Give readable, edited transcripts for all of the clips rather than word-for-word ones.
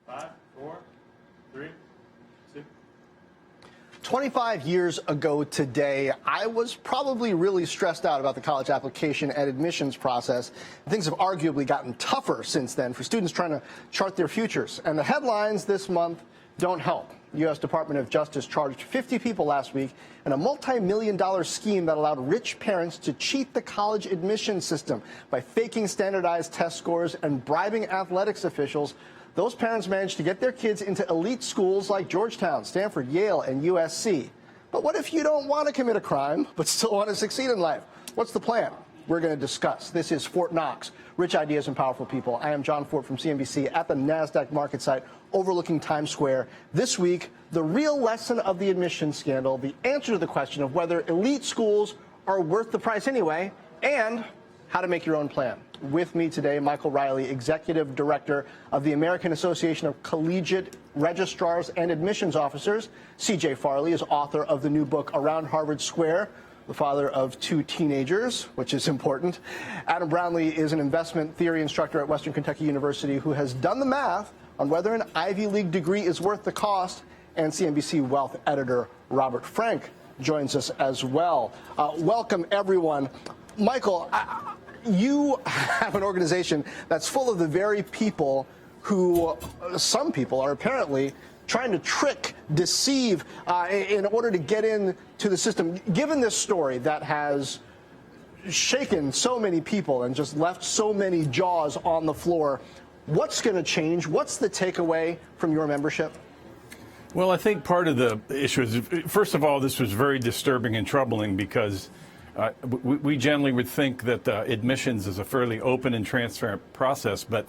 5, 4, 3, 2. 25 years ago today, I was probably really stressed out about the college application and admissions process. Things have arguably gotten tougher since then for students trying to chart their futures. And the headlines this month don't help. The U.S. Department of Justice charged 50 people last week in a multi-million-dollar scheme that allowed rich parents to cheat the college admission system by faking standardized test scores and bribing athletics officials. Those parents managed to get their kids into elite schools like Georgetown, Stanford, Yale, and USC. But what if you don't want to commit a crime but still want to succeed in life? What's the plan? We're going to discuss. This is Fort Knox, Rich Ideas and Powerful People. I am Jon Fortt from CNBC at the NASDAQ market site overlooking Times Square. This week, the real lesson of the admissions scandal, the answer to the question of whether elite schools are worth the price anyway, and how to make your own plan. With me today, Michael Riley, Executive Director of the American Association of Collegiate Registrars and Admissions Officers. C.J. Farley is author of the new book, Around Harvard Square, the father of 2 teenagers, which is important. Adam Brownlee is an investment theory instructor at Western Kentucky University who has done the math on whether an Ivy League degree is worth the cost. And CNBC Wealth editor Robert Frank joins us as well. Welcome, everyone. Michael, you have an organization that's full of the very people who some people are apparently trying to trick, deceive in order to get into the system. Given this story that has shaken so many people and just left so many jaws on the floor, what's going to change? What's the takeaway from your membership? Well, I think part of the issue is, first of all, this was very disturbing and troubling because we generally would think that admissions is a fairly open and transparent process, but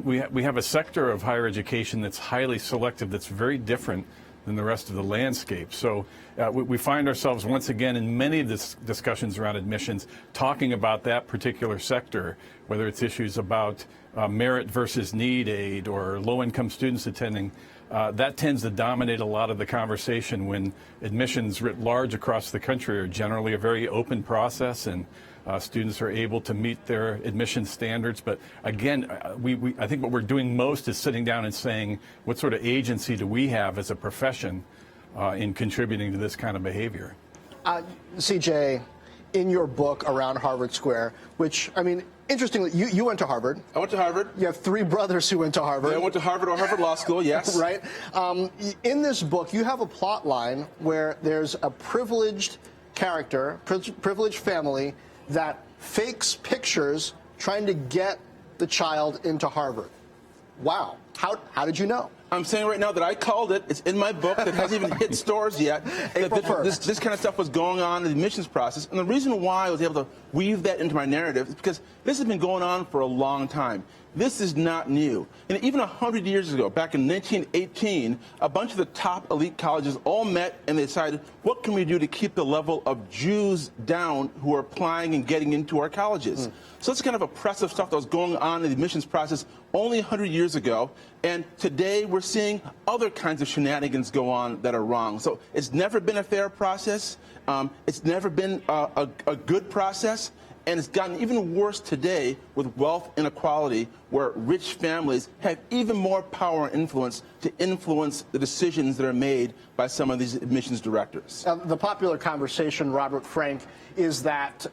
we have a sector of higher education that's highly selective, that's very different than the rest of the landscape. So we find ourselves once again in many of the discussions around admissions talking about that particular sector, whether it's issues about merit versus need aid or low-income students attending. That tends to dominate a lot of the conversation when admissions writ large across the country are generally a very open process and students are able to meet their admission standards. But again, I think what we're doing most is sitting down and saying, what sort of agency do we have as a profession in contributing to this kind of behavior? CJ, in your book Around Harvard Square, which, I mean, interestingly, you went to Harvard. I went to Harvard. You have 3 brothers who went to Harvard. Yeah, I went to Harvard or Harvard Law School, yes. Right. In this book, you have a plot line where there's a privileged character, privileged family, that fakes pictures trying to get the child into Harvard. Wow. How did you know? I'm saying right now that I called it. It's in my book that hasn't even hit stores yet. April 1st. This kind of stuff was going on in the admissions process. And the reason why I was able to weave that into my narrative is because this has been going on for a long time. This is not new. And even 100 years ago, back in 1918, a bunch of the top elite colleges all met and they decided, what can we do to keep the level of Jews down who are applying and getting into our colleges? So it's kind of oppressive stuff that was going on in the admissions process only 100 years ago. And today we're seeing other kinds of shenanigans go on that are wrong. So it's never been a fair process. It's never been a good process. And it's gotten even worse today with wealth inequality, where rich families have even more power and influence to influence the decisions that are made by some of these admissions directors. The popular conversation, Robert Frank, is that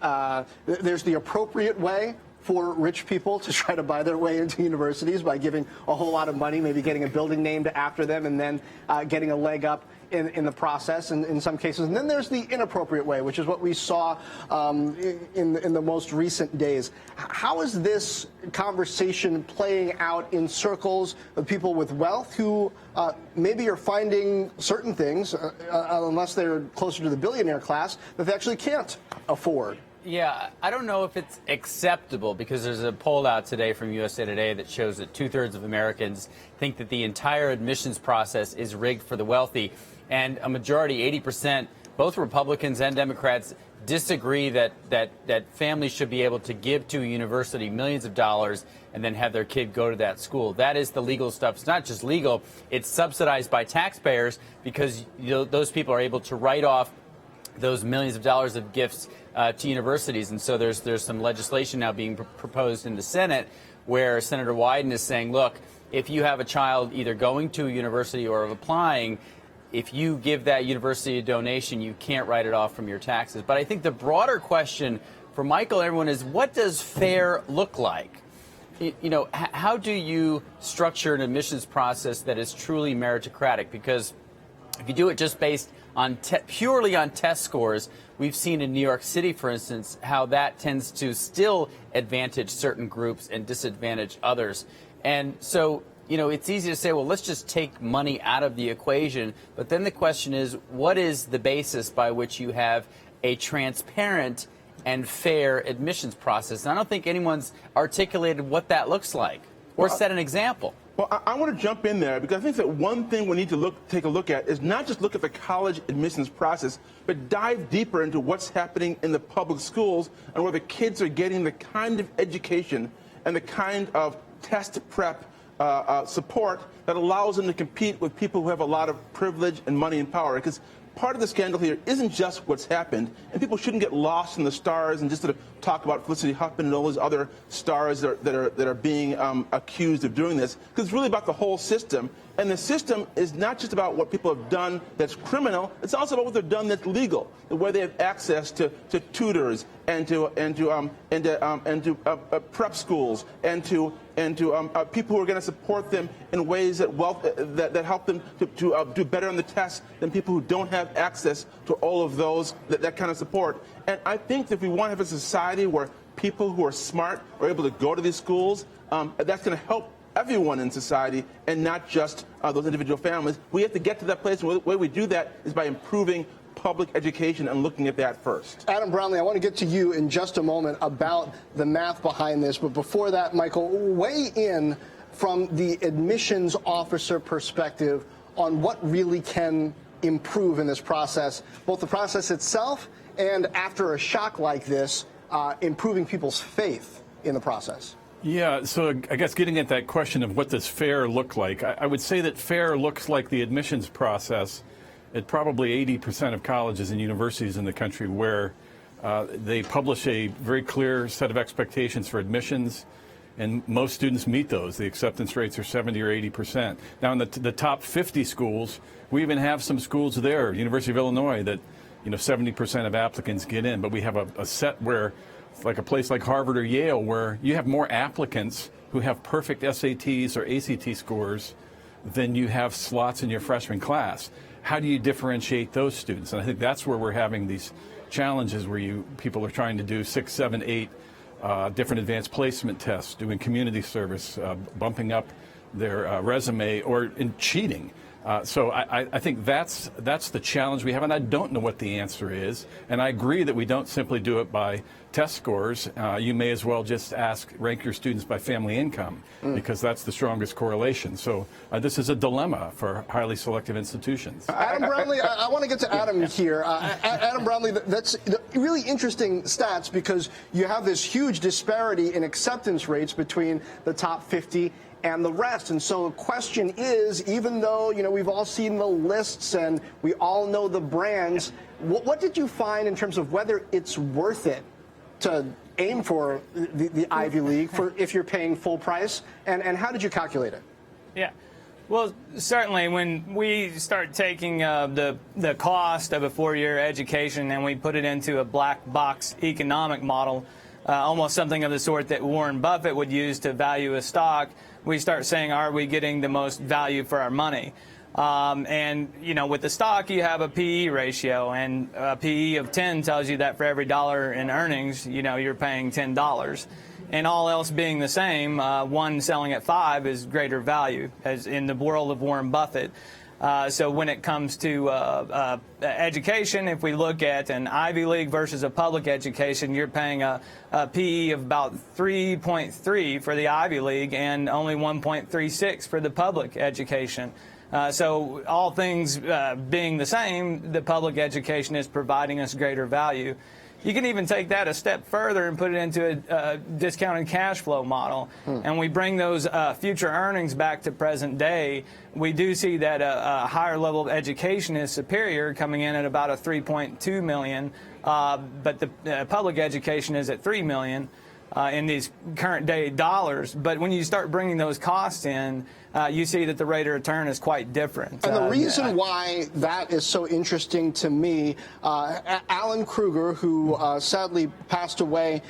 there's the appropriate way for rich people to try to buy their way into universities by giving a whole lot of money, maybe getting a building named after them, and then getting a leg up in the process in some cases. And then there's the inappropriate way, which is what we saw in the most recent days. How is this conversation playing out in circles of people with wealth who maybe are finding certain things, unless they're closer to the billionaire class, that they actually can't afford? Yeah, I don't know if it's acceptable, because there's a poll out today from USA Today that shows that 2/3 of Americans think that the entire admissions process is rigged for the wealthy. And a majority, 80%, both Republicans and Democrats, disagree that families should be able to give to a university millions of dollars and then have their kid go to that school. That is the legal stuff. It's not just legal, it's subsidized by taxpayers, because those people are able to write off those millions of dollars of gifts to universities. And so there's some legislation now being proposed in the Senate where Senator Wyden is saying, look, if you have a child either going to a university or applying, if you give that university a donation, you can't write it off from your taxes. But I think the broader question for Michael and everyone is, what does fair look like? You know, how do you structure an admissions process that is truly meritocratic? Because if you do it just based on purely on test scores, we've seen in New York City, for instance, how that tends to still advantage certain groups and disadvantage others. And so, you know, it's easy to say, well, let's just take money out of the equation. But then the question is, what is the basis by which you have a transparent and fair admissions process? And I don't think anyone's articulated what that looks like or set an example. Well, I want to jump in there because I think that one thing we need to take a look at is not just look at the college admissions process, but dive deeper into what's happening in the public schools and where the kids are getting the kind of education and the kind of test prep support that allows them to compete with people who have a lot of privilege and money and power. Because part of the scandal here isn't just what's happened, and people shouldn't get lost in the stars and just sort of talk about Felicity Huffman and all those other stars that are being accused of doing this, because it's really about the whole system. And the system is not just about what people have done that's criminal; it's also about what they've done that's legal. The way they have access to tutors and to prep schools and to people who are going to support them in ways that help them to do better on the tests than people who don't have access to all of those that kind of support. And I think that if we want to have a society where people who are smart are able to go to these schools, that's going to help everyone in society and not just those individual families. We have to get to that place, and the way we do that is by improving public education and looking at that first. Adam Brownlee, I want to get to you in just a moment about the math behind this, but before that, Michael, weigh in from the admissions officer perspective on what really can improve in this process, both the process itself and after a shock like this, improving people's faith in the process. Yeah, so I guess getting at that question of what does fair look like, I would say that fair looks like the admissions process at probably 80% of colleges and universities in the country, where they publish a very clear set of expectations for admissions, and most students meet those. The acceptance rates are 70 or 80%. Now, in the top 50 schools, we even have some schools there, University of Illinois, that 70% of applicants get in, but we have a set where, like a place like Harvard or Yale, where you have more applicants who have perfect SATs or ACT scores than you have slots in your freshman class. How do you differentiate those students? And I think that's where we're having these challenges where people are trying to do 6, 7, 8 different advanced placement tests, doing community service, bumping up their resume, or in cheating. So I think that's the challenge we have, and I don't know what the answer is. And I agree that we don't simply do it by test scores. You may as well just rank your students by family income, because that's the strongest correlation. So this is a dilemma for highly selective institutions. Adam Brownlee, I want to get to Adam here. Adam Brownlee, that's really interesting stats, because you have this huge disparity in acceptance rates between the top 50 and the rest. And so the question is, even though, we've all seen the lists and we all know the brands, what did you find in terms of whether it's worth it to aim for the Ivy League if you're paying full price? And how did you calculate it? Yeah. Well, certainly when we start taking the cost of a 4-year education and we put it into a black box economic model, almost something of the sort that Warren Buffett would use to value a stock, we start saying, are we getting the most value for our money? And, with the stock, you have a PE ratio, and a PE of 10 tells you that for every dollar in earnings, you're paying $10. And all else being the same, one selling at 5 is greater value, as in the world of Warren Buffett. So when it comes to education, if we look at an Ivy League versus a public education, you're paying a PE of about 3.3 for the Ivy League and only 1.36 for the public education. So all things being the same, the public education is providing us greater value. You can even take that a step further and put it into a discounted cash flow model. And we bring those future earnings back to present day. We do see that a higher level of education is superior, coming in at about a $3.2 million, but the public education is at $3 million. in these current day dollars. But when you start bringing those costs in, you see that the rate of return is quite different. And the reason why that is so interesting to me, Alan Kruger, who sadly passed away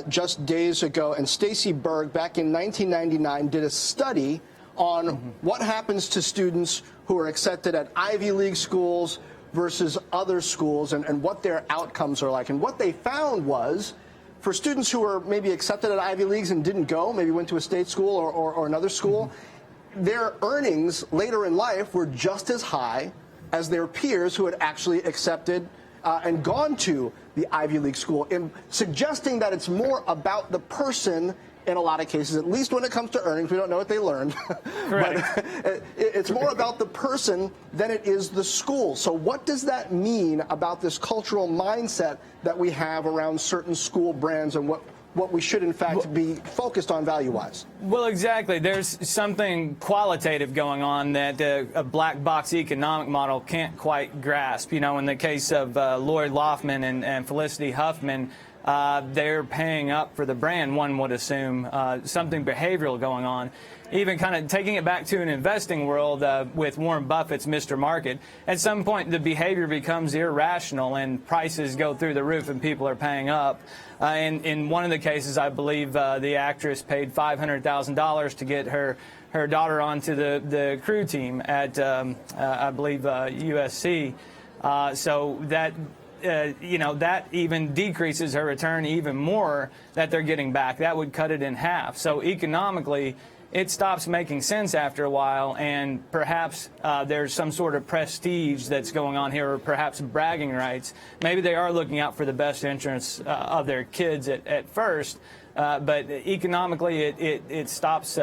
just days ago, and Stacy Berg back in 1999 did a study on what happens to students who are accepted at Ivy League schools versus other schools and what their outcomes are like. And what they found was, for students who were maybe accepted at Ivy Leagues and didn't go, maybe went to a state school or another school, their earnings later in life were just as high as their peers who had actually accepted and gone to the Ivy League school, suggesting that it's more about the person in a lot of cases, at least when it comes to earnings. We don't know what they learned. But it's more about the person than it is the school. So what does that mean about this cultural mindset that we have around certain school brands and what we should, in fact, be focused on value-wise? Well, exactly. There's something qualitative going on that a black box economic model can't quite grasp. You know, in the case of Lloyd Loffman and Felicity Huffman, they're paying up for the brand, one would assume, something behavioral going on. Even kind of taking it back to an investing world with Warren Buffett's Mr. Market, at some point the behavior becomes irrational and prices go through the roof and people are paying up. In one of the cases, I believe the actress paid $500,000 to get her daughter onto the crew team at, I believe, USC. So that... that even decreases her return even more that they're getting back. That would cut it in half. So economically, it stops making sense after a while, and perhaps there's some sort of prestige that's going on here, or perhaps bragging rights. Maybe they are looking out for the best interests of their kids at first, but economically it stops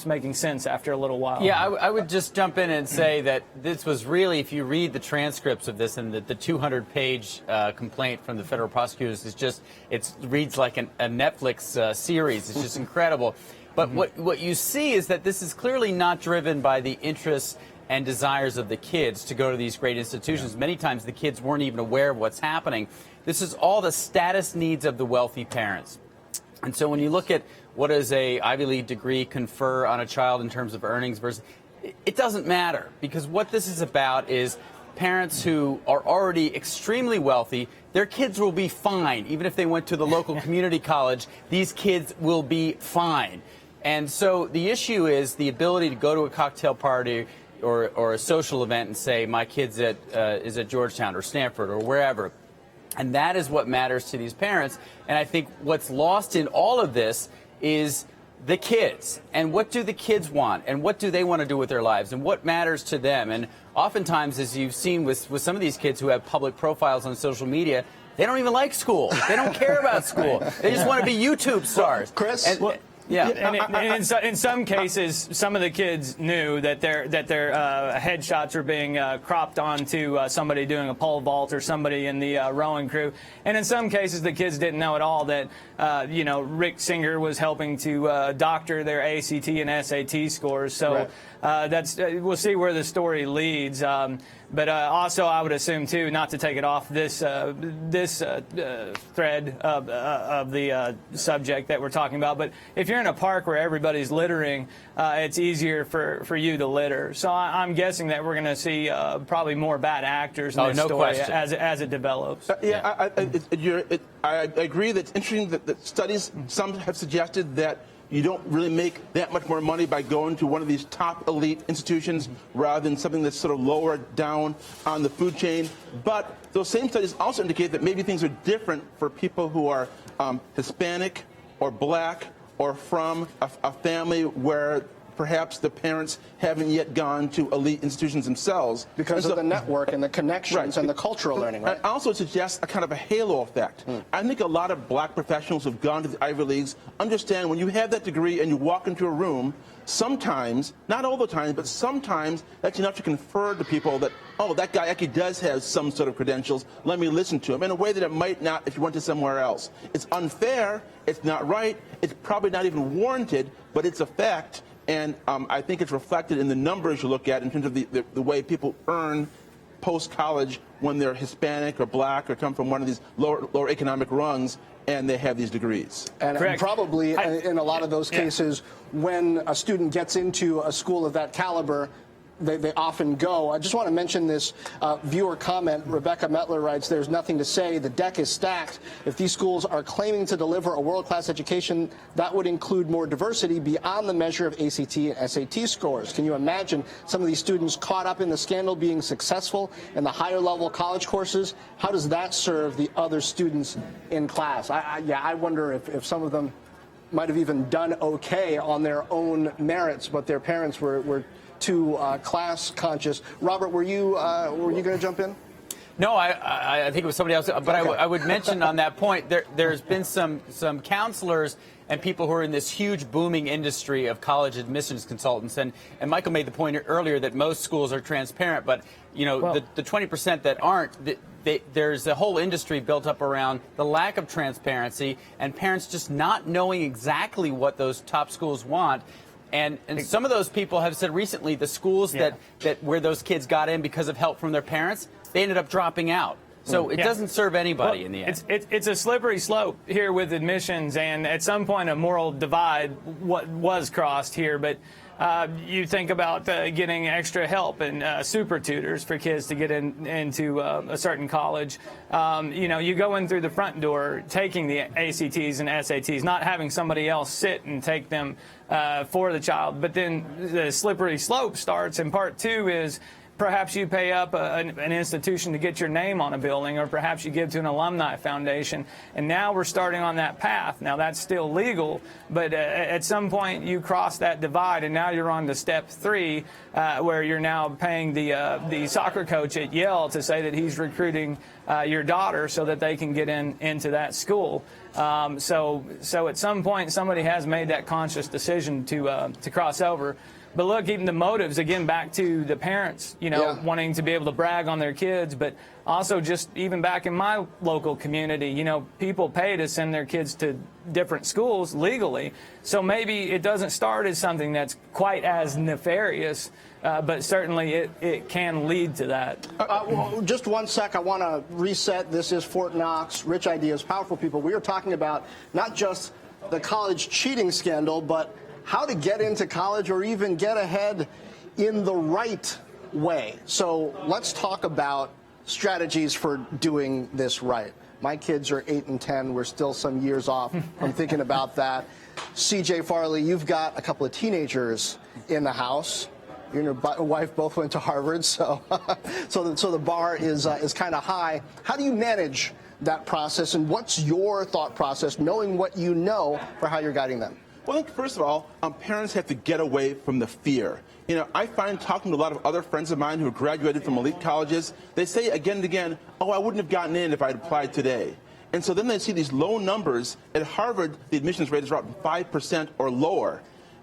making sense after a little while. Yeah, I would just jump in and say that this was really, if you read the transcripts of this and the 200-page complaint from the federal prosecutors, it reads like a Netflix series. It's just incredible. But what you see is that this is clearly not driven by the interests and desires of the kids to go to these great institutions. Many times the kids weren't even aware of what's happening. This is all the status needs of the wealthy parents. And so when you look at what does a Ivy League degree confer on a child in terms of earnings versus, it doesn't matter, because what this is about is parents who are already extremely wealthy, their kids will be fine. Even if they went to the local community college, these kids will be fine. And so the issue is the ability to go to a cocktail party or a social event and say, my kid's is at Georgetown or Stanford or wherever. And that is what matters to these parents. And I think what's lost in all of this is the kids. And what do the kids want? And what do they want to do with their lives? And what matters to them? And oftentimes, as you've seen with some of these kids who have public profiles on social media, they don't even like school. They don't care about school. They just want to be YouTube stars. Chris? Yeah, and in some cases, some of the kids knew that their headshots were being cropped onto somebody doing a pole vault or somebody in the rowing crew, and in some cases, the kids didn't know at all that Rick Singer was helping to doctor their ACT and SAT scores. So we'll see where the story leads. But also, I would assume too, not to take it off this thread of the subject that we're talking about, but if you're in a park where everybody's littering, it's easier for you to litter. So I'm guessing that we're going to see probably more bad actors in this story as it develops. I agree that it's interesting that studies, some have suggested that you don't really make that much more money by going to one of these top elite institutions rather than something that's sort of lower down on the food chain. But those same studies also indicate that maybe things are different for people who are Hispanic or black or from a family where perhaps the parents haven't yet gone to elite institutions themselves. Because of the network and the connections and the cultural learning, right? It also suggests a kind of a halo effect. I think a lot of black professionals who've gone to the Ivy Leagues understand when you have that degree and you walk into a room, sometimes, not all the time, but sometimes that's enough to confer to people that, oh, that guy actually does have some sort of credentials. Let me listen to him in a way that it might not if you went to somewhere else. It's unfair. It's not right. It's probably not even warranted, but it's a fact. And I think it's reflected in the numbers you look at in terms of the way people earn post-college when they're Hispanic or black or come from one of these lower economic rungs, and they have these degrees. And probably in a lot of those cases, when a student gets into a school of that caliber, they often go. I just want to mention this viewer comment. Rebecca Metler writes, "There's nothing to say. The deck is stacked. If these schools are claiming to deliver a world-class education, that would include more diversity beyond the measure of ACT and SAT scores. Can you imagine some of these students caught up in the scandal being successful in the higher-level college courses? How does that serve the other students in class?" I wonder if some of them might have even done okay on their own merits, but their parents were too class conscious. Robert, were you going to jump in? No, I think it was somebody else. But okay. I would mention on that point, there's been some counselors and people who are in this huge booming industry of college admissions consultants. And Michael made the point earlier that most schools are transparent, but the 20% that aren't, there's a whole industry built up around the lack of transparency and parents just not knowing exactly what those top schools want. And some of those people have said recently the schools that where those kids got in because of help from their parents, they ended up dropping out. So it doesn't serve anybody in the end. It's a slippery slope here with admissions, and at some point a moral divide was crossed here. But you think about getting extra help and super tutors for kids to get into a certain college. You go in through the front door taking the ACTs and SATs, not having somebody else sit and take them for the child. But then the slippery slope starts, and part two is perhaps you pay up an institution to get your name on a building, or perhaps you give to an alumni foundation. And now we're starting on that path. Now, that's still legal, but at some point you cross that divide, and now you're on to step three, where you're now paying the soccer coach at Yale to say that he's recruiting your daughter so that they can get into that school. So at some point, somebody has made that conscious decision to cross over. But look, even the motives, again, back to the parents, wanting to be able to brag on their kids, but also just even back in my local community, people pay to send their kids to different schools legally. So maybe it doesn't start as something that's quite as nefarious, but certainly it can lead to that. Well, just one sec. I want to reset. This is Fort Knox, Rich Ideas, Powerful People. We are talking about not just the college cheating scandal, but how to get into college or even get ahead in the right way. So let's talk about strategies for doing this right. My kids are 8 and 10. We're still some years off from thinking about that. CJ Farley, you've got a couple of teenagers in the house. You and your wife both went to Harvard, so the bar is kind of high. How do you manage that process, and what's your thought process, knowing what you know, for how you're guiding them? Well, I think, first of all, parents have to get away from the fear. I find talking to a lot of other friends of mine who graduated from elite colleges, they say again and again, oh, I wouldn't have gotten in if I had applied today. And so then they see these low numbers. At Harvard, the admissions rate is around 5% or lower.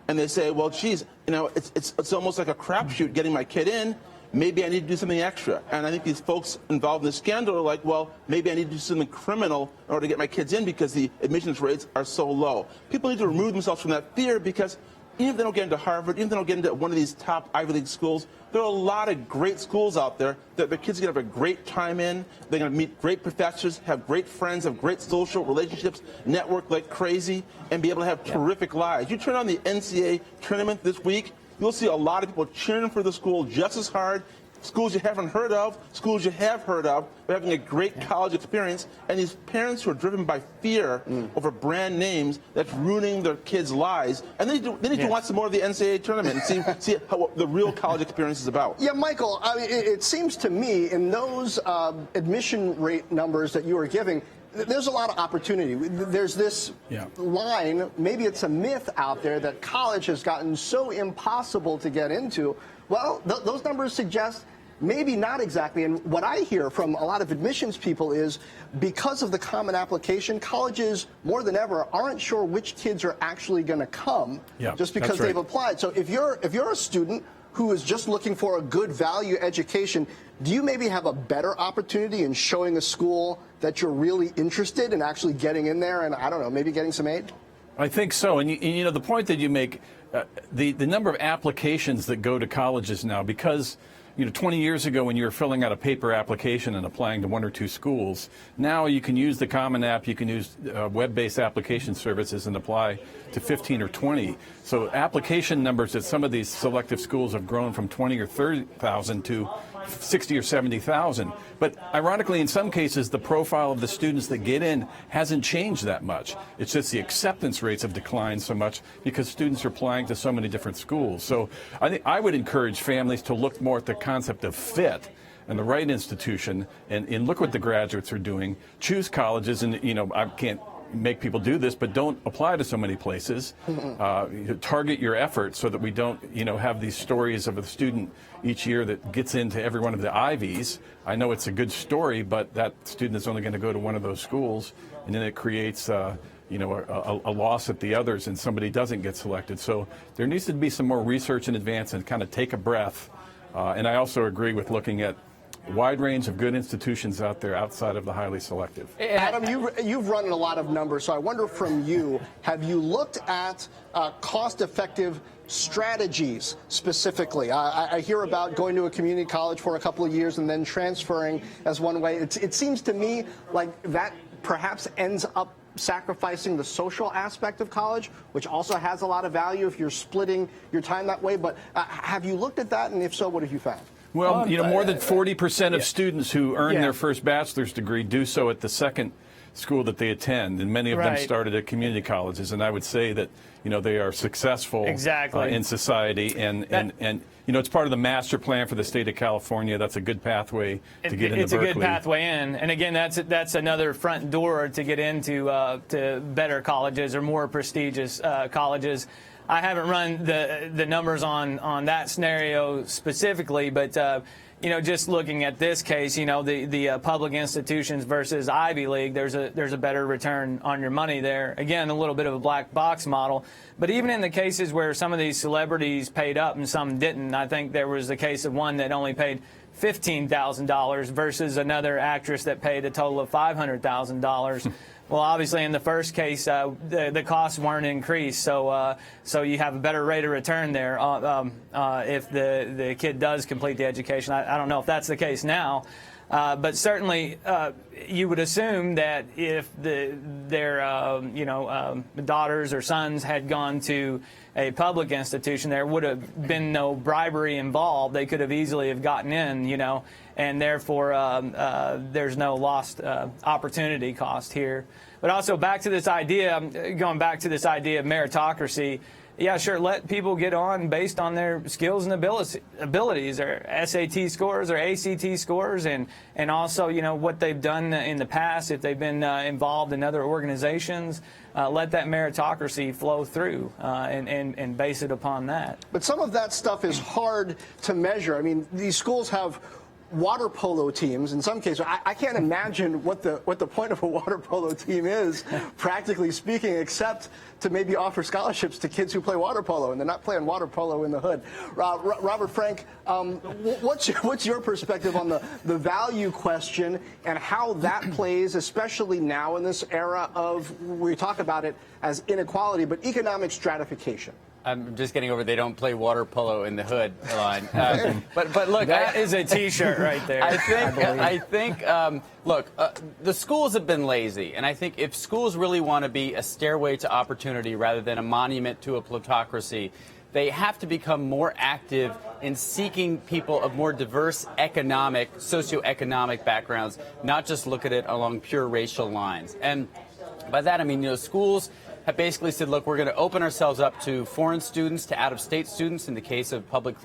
And they say, well, geez, it's almost like a crapshoot getting my kid in. Maybe I need to do something extra. And I think these folks involved in the scandal are like, well, maybe I need to do something criminal in order to get my kids in because the admissions rates are so low. People need to remove themselves from that fear, because even if they don't get into Harvard, even if they don't get into one of these top Ivy League schools, there are a lot of great schools out there that their kids are going to have a great time in. They're going to meet great professors, have great friends, have great social relationships, network like crazy, and be able to have terrific lives. You turn on the NCAA tournament this week, you'll see a lot of people cheering for the school just as hard. Schools you haven't heard of, schools you have heard of, they're having a great college experience. And these parents who are driven by fear over brand names, that's ruining their kids' lives. And they need to watch some more of the NCAA tournament and see what the real college experience is about. Yeah, Michael, it seems to me in those admission rate numbers that you were giving, there's a lot of opportunity. There's this line, maybe it's a myth out there, that college has gotten so impossible to get into. Well, those numbers suggest maybe not exactly. And what I hear from a lot of admissions people is, because of the common application, colleges more than ever aren't sure which kids are actually going to come just because they've applied. So if you're a student who is just looking for a good value education, do you maybe have a better opportunity in showing a school that you're really interested in actually getting in there and, I don't know, maybe getting some aid? I think so. And the point that you make, the number of applications that go to colleges now, because 20 years ago when you were filling out a paper application and applying to 1 or 2 schools, now you can use the Common App, you can use web-based application services and apply to 15 or 20. So application numbers at some of these selective schools have grown from 20 or 30,000 to 60 or 70,000. But ironically, in some cases, the profile of the students that get in hasn't changed that much. It's just the acceptance rates have declined so much because students are applying to so many different schools. So I think I would encourage families to look more at the concept of fit and the right institution and look what the graduates are doing. Choose colleges, and I can't make people do this, but don't apply to so many places. Target your efforts so that we don't, have these stories of a student each year that gets into every one of the Ivies. I know it's a good story, but that student is only going to go to one of those schools, and then it creates, a loss at the others, and somebody doesn't get selected. So there needs to be some more research in advance and kind of take a breath. And I also agree with looking at wide range of good institutions out there outside of the highly selective. Adam, you've run a lot of numbers, so I wonder from you, have you looked at cost-effective strategies specifically? I hear about going to a community college for a couple of years and then transferring as one way. It seems to me like that perhaps ends up sacrificing the social aspect of college, which also has a lot of value if you're splitting your time that way. But have you looked at that, and if so, what have you found? Well, more than 40% of students who earn their first bachelor's degree do so at the second school that they attend, and many of them started at community colleges. And I would say that they are successful in society, and it's part of the master plan for the state of California. That's a good pathway to get into Berkeley. It's a good pathway in, and again, that's another front door to get into to better colleges or more prestigious colleges. I haven't run the numbers on that scenario specifically, but just looking at this case, the public institutions versus Ivy League, there's a better return on your money there. Again, a little bit of a black box model. But even in the cases where some of these celebrities paid up and some didn't, I think there was the case of one that only paid $15,000 versus another actress that paid a total of $500,000. Well, obviously, in the first case, the costs weren't increased, so you have a better rate of return there if the kid does complete the education. I don't know if that's the case now, but certainly you would assume that if their daughters or sons had gone to a public institution, there would have been no bribery involved. They could have easily have gotten in, and therefore there's no lost opportunity cost here. But also back to this idea, going back to this idea of meritocracy, yeah, sure, let people get on based on their skills and abilities, or SAT scores or ACT scores, and also, what they've done in the past, if they've been involved in other organizations. Let that meritocracy flow through and base it upon that. But some of that stuff is hard to measure. I mean, these schools have water polo teams. In some cases, I can't imagine what the point of a water polo team is, practically speaking, except to maybe offer scholarships to kids who play water polo, and they're not playing water polo in the hood. Robert Frank, what's your perspective on the value question and how that plays, especially now in this era of, we talk about it as inequality, but economic stratification? I'm just getting over they don't play water polo in the hood line. But look, that is a T-shirt right there. I think the schools have been lazy, and I think if schools really want to be a stairway to opportunity rather than a monument to a plutocracy, they have to become more active in seeking people of more diverse socioeconomic backgrounds, not just look at it along pure racial lines. And by that I mean, schools have basically said, look, we're going to open ourselves up to foreign students, to out-of-state students in the case of public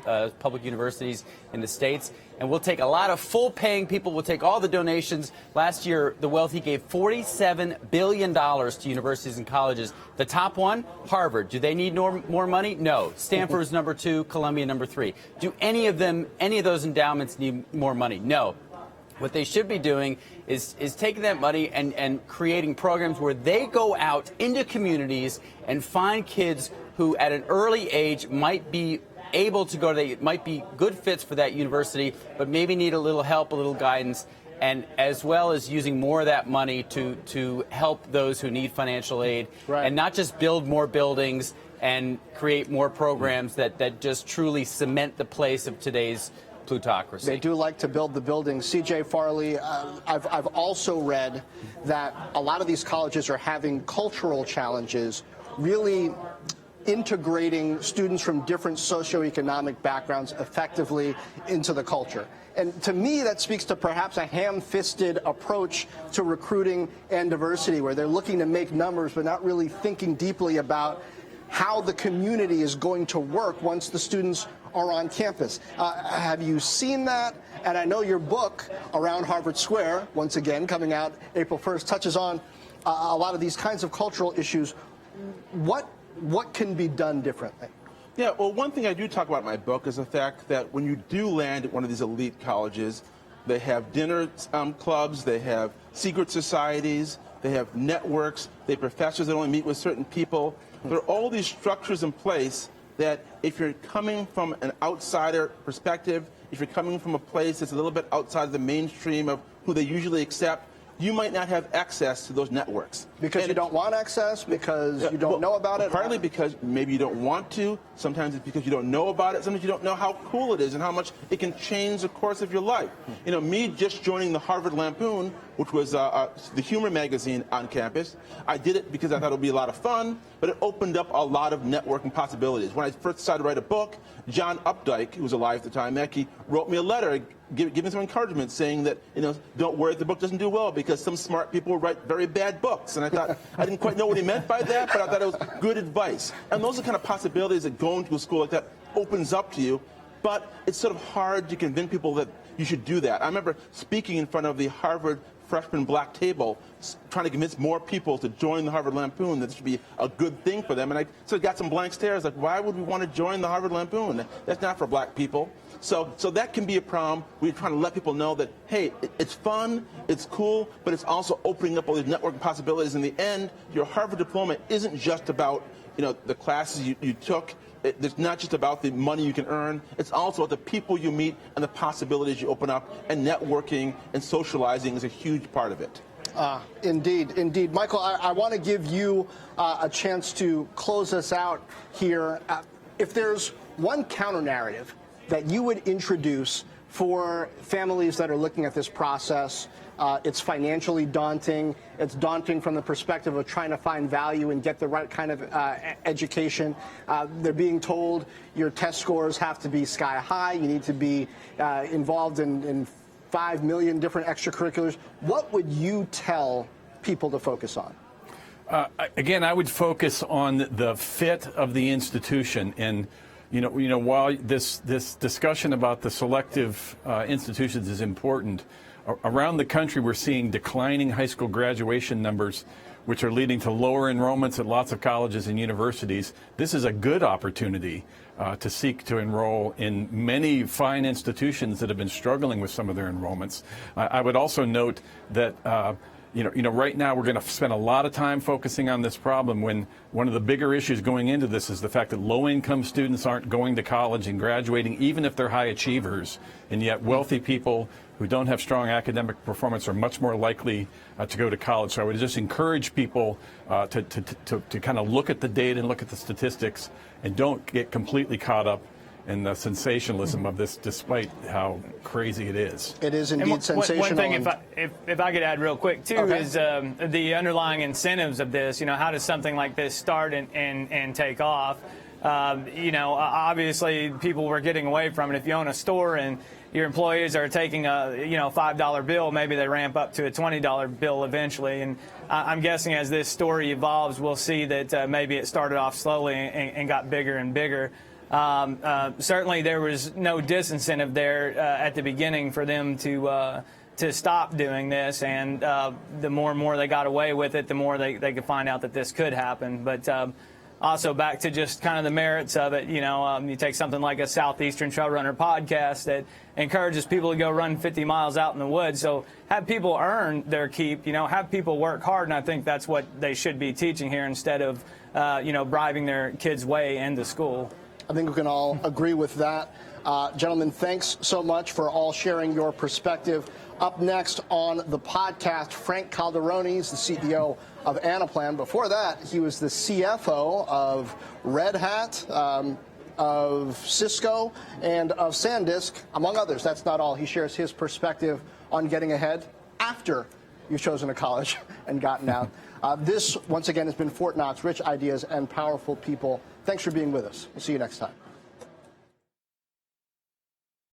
universities in the States. And we'll take a lot of full-paying people. We'll take all the donations. Last year, the wealthy gave $47 billion to universities and colleges. The top one, Harvard. Do they need more money? No. Stanford is number 2, Columbia number 3. Do any of those endowments need more money? No. What they should be doing is taking that money and creating programs where they go out into communities and find kids who at an early age might be able to go, they might be good fits for that university, but maybe need a little help, a little guidance, and as well as using more of that money to help those who need financial aid, and not just build more buildings and create more programs that just truly cement the place of today's plutocracy. They do like to build the buildings. C.J. Farley, I've also read that a lot of these colleges are having cultural challenges, really integrating students from different socioeconomic backgrounds effectively into the culture. And to me, that speaks to perhaps a ham-fisted approach to recruiting and diversity, where they're looking to make numbers but not really thinking deeply about how the community is going to work once the students are on campus. Have you seen that? And I know your book, Around Harvard Square, once again coming out April 1st, touches on a lot of these kinds of cultural issues. What can be done differently? Yeah, well, one thing I do talk about in my book is the fact that when you do land at one of these elite colleges, they have dinner clubs, they have secret societies, they have networks, they have professors that only meet with certain people. There are all these structures in place that if you're coming from an outsider perspective, if you're coming from a place that's a little bit outside of the mainstream of who they usually accept, you might not have access to those networks. Because you don't want access? Because you don't know about it? Partly because maybe you don't want to. Sometimes it's because you don't know about it. Sometimes you don't know how cool it is and how much it can change the course of your life. You know, me just joining the Harvard Lampoon, which was the humor magazine on campus, I did it because I thought it would be a lot of fun, but it opened up a lot of networking possibilities. When I first decided to write a book, John Updike, who was alive at the time, actually wrote me a letter giving some encouragement, saying that, you know, don't worry if the book doesn't do well, because some smart people write very bad books. And I thought, I didn't quite know what he meant by that, but I thought it was good advice. And those are the kind of possibilities that going to a school like that opens up to you. But it's sort of hard to convince people that you should do that. I remember speaking in front of the Harvard freshman black table, trying to convince more people to join the Harvard Lampoon, that this should be a good thing for them. And I sort of got some blank stares, like, why would we want to join the Harvard Lampoon? That's not for black people. So that can be a problem. We're trying to let people know that, hey, it's fun, it's cool, but it's also opening up all these networking possibilities. In the end, your Harvard diploma isn't just about, you know, the classes you took. It's not just about the money you can earn. It's also about the people you meet and the possibilities you open up. And networking and socializing is a huge part of it. Indeed. Michael, I want to give you a chance to close us out here. If there's one counter-narrative that you would introduce for families that are looking at this process, it's financially daunting. It's daunting from the perspective of trying to find value and get the right kind of education. They're being told your test scores have to be sky high. You need to be involved in 5 million different extracurriculars. What would you tell people to focus on? Again, I would focus on the fit of the institution. And you know, while this discussion about the selective institutions is important, around the country we're seeing declining high school graduation numbers, which are leading to lower enrollments at lots of colleges and universities. This is a good opportunity to seek to enroll in many fine institutions that have been struggling with some of their enrollments. I would also note that you know, right now we're going to spend a lot of time focusing on this problem, when one of the bigger issues going into this is the fact that low-income students aren't going to college and graduating, even if they're high achievers, and yet wealthy people who don't have strong academic performance are much more likely to go to college. So I would just encourage people to kind of look at the data and look at the statistics, and don't get completely caught up in the sensationalism of this, despite how crazy it is. It is indeed sensational. One thing, if I could add real quick, too, is the underlying incentives of this. You know, how does something like this start and take off? You know, obviously people were getting away from it. If you own a store and your employees are taking a $5 bill, maybe they ramp up to a $20 bill eventually. And I'm guessing as this story evolves, we'll see that maybe it started off slowly and got bigger and bigger. Certainly there was no disincentive there at the beginning for them to stop doing this, and the more and more they got away with it, the more they could find out that this could happen. But also back to just kind of the merits of it, you take something like a Southeastern Trail Runner podcast that encourages people to go run 50 miles out in the woods. So have people earn their keep, have people work hard, and I think that's what they should be teaching here, instead of, bribing their kids' way into school. I think we can all agree with that. Gentlemen, thanks so much for all sharing your perspective. Up next on the podcast, Frank Calderoni is the CEO of Anaplan. Before that, he was the CFO of Red Hat. of Cisco and of SanDisk, among others. That's not all. He shares his perspective on getting ahead after you've chosen a college and gotten out. This, once again, has been Fort Knox, Rich Ideas and Powerful People. Thanks for being with us. We'll see you next time.